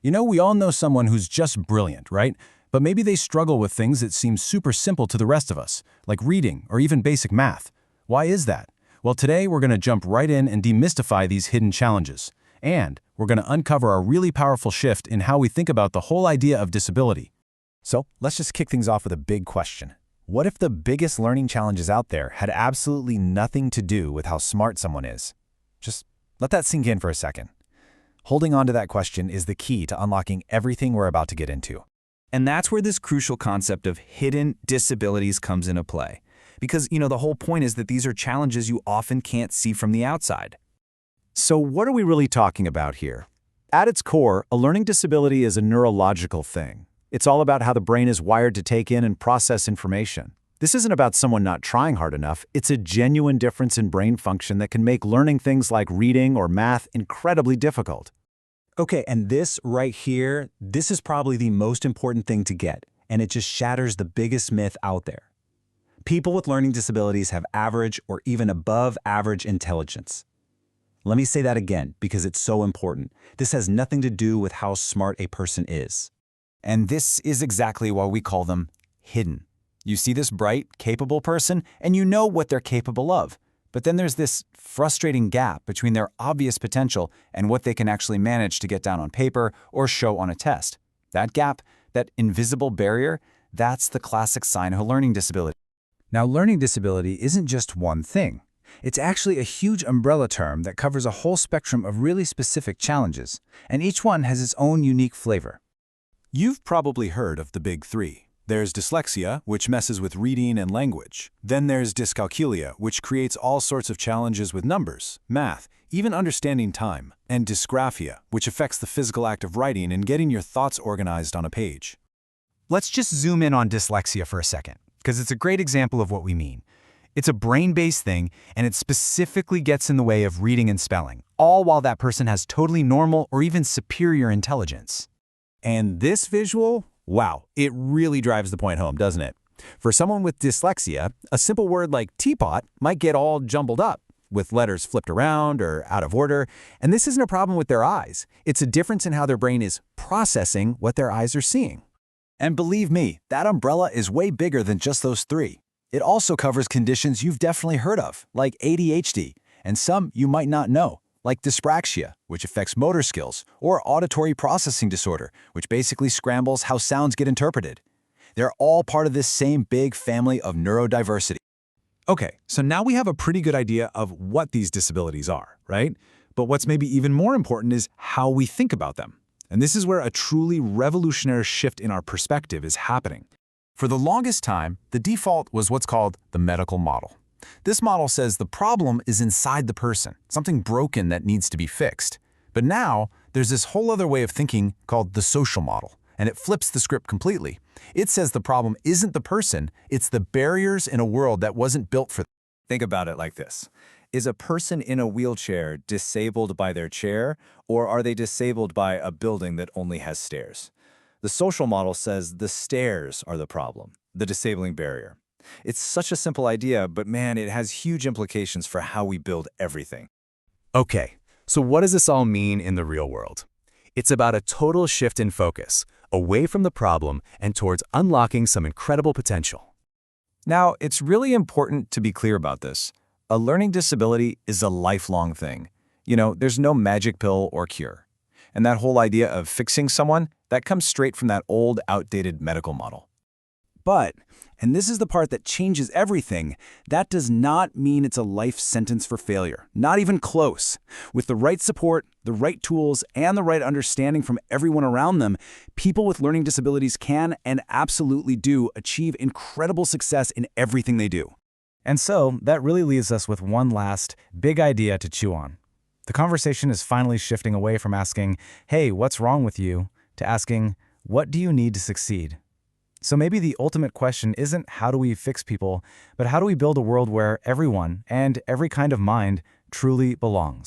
We all know someone who's just brilliant, right? But maybe they struggle with things that seem super simple to the rest of us, like reading or even basic math. Why is that? Well, today we're going to jump right in and demystify these hidden challenges. And we're going to uncover a really powerful shift in how we think about the whole idea of disability. So let's just kick things off with a big question. What if the biggest learning challenges out there had absolutely nothing to do with how smart someone is? Just let that sink in for a second. Holding on to that question is the key to unlocking everything we're about to get into. And that's where this crucial concept of hidden disabilities comes into play. Because, the whole point is that these are challenges you often can't see from the outside. So what are we really talking about here? At its core, a learning disability is a neurological thing. It's all about how the brain is wired to take in and process information. This isn't about someone not trying hard enough. It's a genuine difference in brain function that can make learning things like reading or math incredibly difficult. Okay, and this right here, this is probably the most important thing to get, and it just shatters the biggest myth out there. People with learning disabilities have average or even above average intelligence. Let me say that again because it's so important. This has nothing to do with how smart a person is. And this is exactly why we call them hidden. You see this bright, capable person, and you know what they're capable of. But then there's this frustrating gap between their obvious potential and what they can actually manage to get down on paper or show on a test. That gap, that invisible barrier, that's the classic sign of a learning disability. Now, learning disability isn't just one thing. It's actually a huge umbrella term that covers a whole spectrum of really specific challenges, and each one has its own unique flavor. You've probably heard of the big three. There's dyslexia, which messes with reading and language. Then there's dyscalculia, which creates all sorts of challenges with numbers, math, even understanding time. And dysgraphia, which affects the physical act of writing and getting your thoughts organized on a page. Let's just zoom in on dyslexia for a second, because it's a great example of what we mean. It's a brain-based thing, and it specifically gets in the way of reading and spelling, all while that person has totally normal or even superior intelligence. And this visual? Wow, it really drives the point home, doesn't it? For someone with dyslexia, a simple word like teapot might get all jumbled up, with letters flipped around or out of order, and this isn't a problem with their eyes. It's a difference in how their brain is processing what their eyes are seeing. And believe me, that umbrella is way bigger than just those three. It also covers conditions you've definitely heard of, like ADHD, and some you might not know, like dysgraphia, which affects motor skills, or auditory processing disorder, which basically scrambles how sounds get interpreted. They're all part of this same big family of neurodiversity. Okay, so now we have a pretty good idea of what these disabilities are, right? But what's maybe even more important is how we think about them. And this is where a truly revolutionary shift in our perspective is happening. For the longest time, the default was what's called the medical model. This model says the problem is inside the person, something broken that needs to be fixed. But now, there's this whole other way of thinking called the social model, and it flips the script completely. It says the problem isn't the person, it's the barriers in a world that wasn't built for them. Think about it like this. Is a person in a wheelchair disabled by their chair, or are they disabled by a building that only has stairs? The social model says the stairs are the problem, the disabling barrier. It's such a simple idea, but man, it has huge implications for how we build everything. Okay, so what does this all mean in the real world? It's about a total shift in focus, away from the problem and towards unlocking some incredible potential. Now, it's really important to be clear about this. A learning disability is a lifelong thing. There's no magic pill or cure. And that whole idea of fixing someone, that comes straight from that old, outdated medical model. But, and this is the part that changes everything, that does not mean it's a life sentence for failure. Not even close. With the right support, the right tools, and the right understanding from everyone around them, people with learning disabilities can and absolutely do achieve incredible success in everything they do. And so, that really leaves us with one last big idea to chew on. The conversation is finally shifting away from asking, hey, what's wrong with you, to asking, what do you need to succeed? So maybe the ultimate question isn't how do we fix people, but how do we build a world where everyone and every kind of mind truly belongs?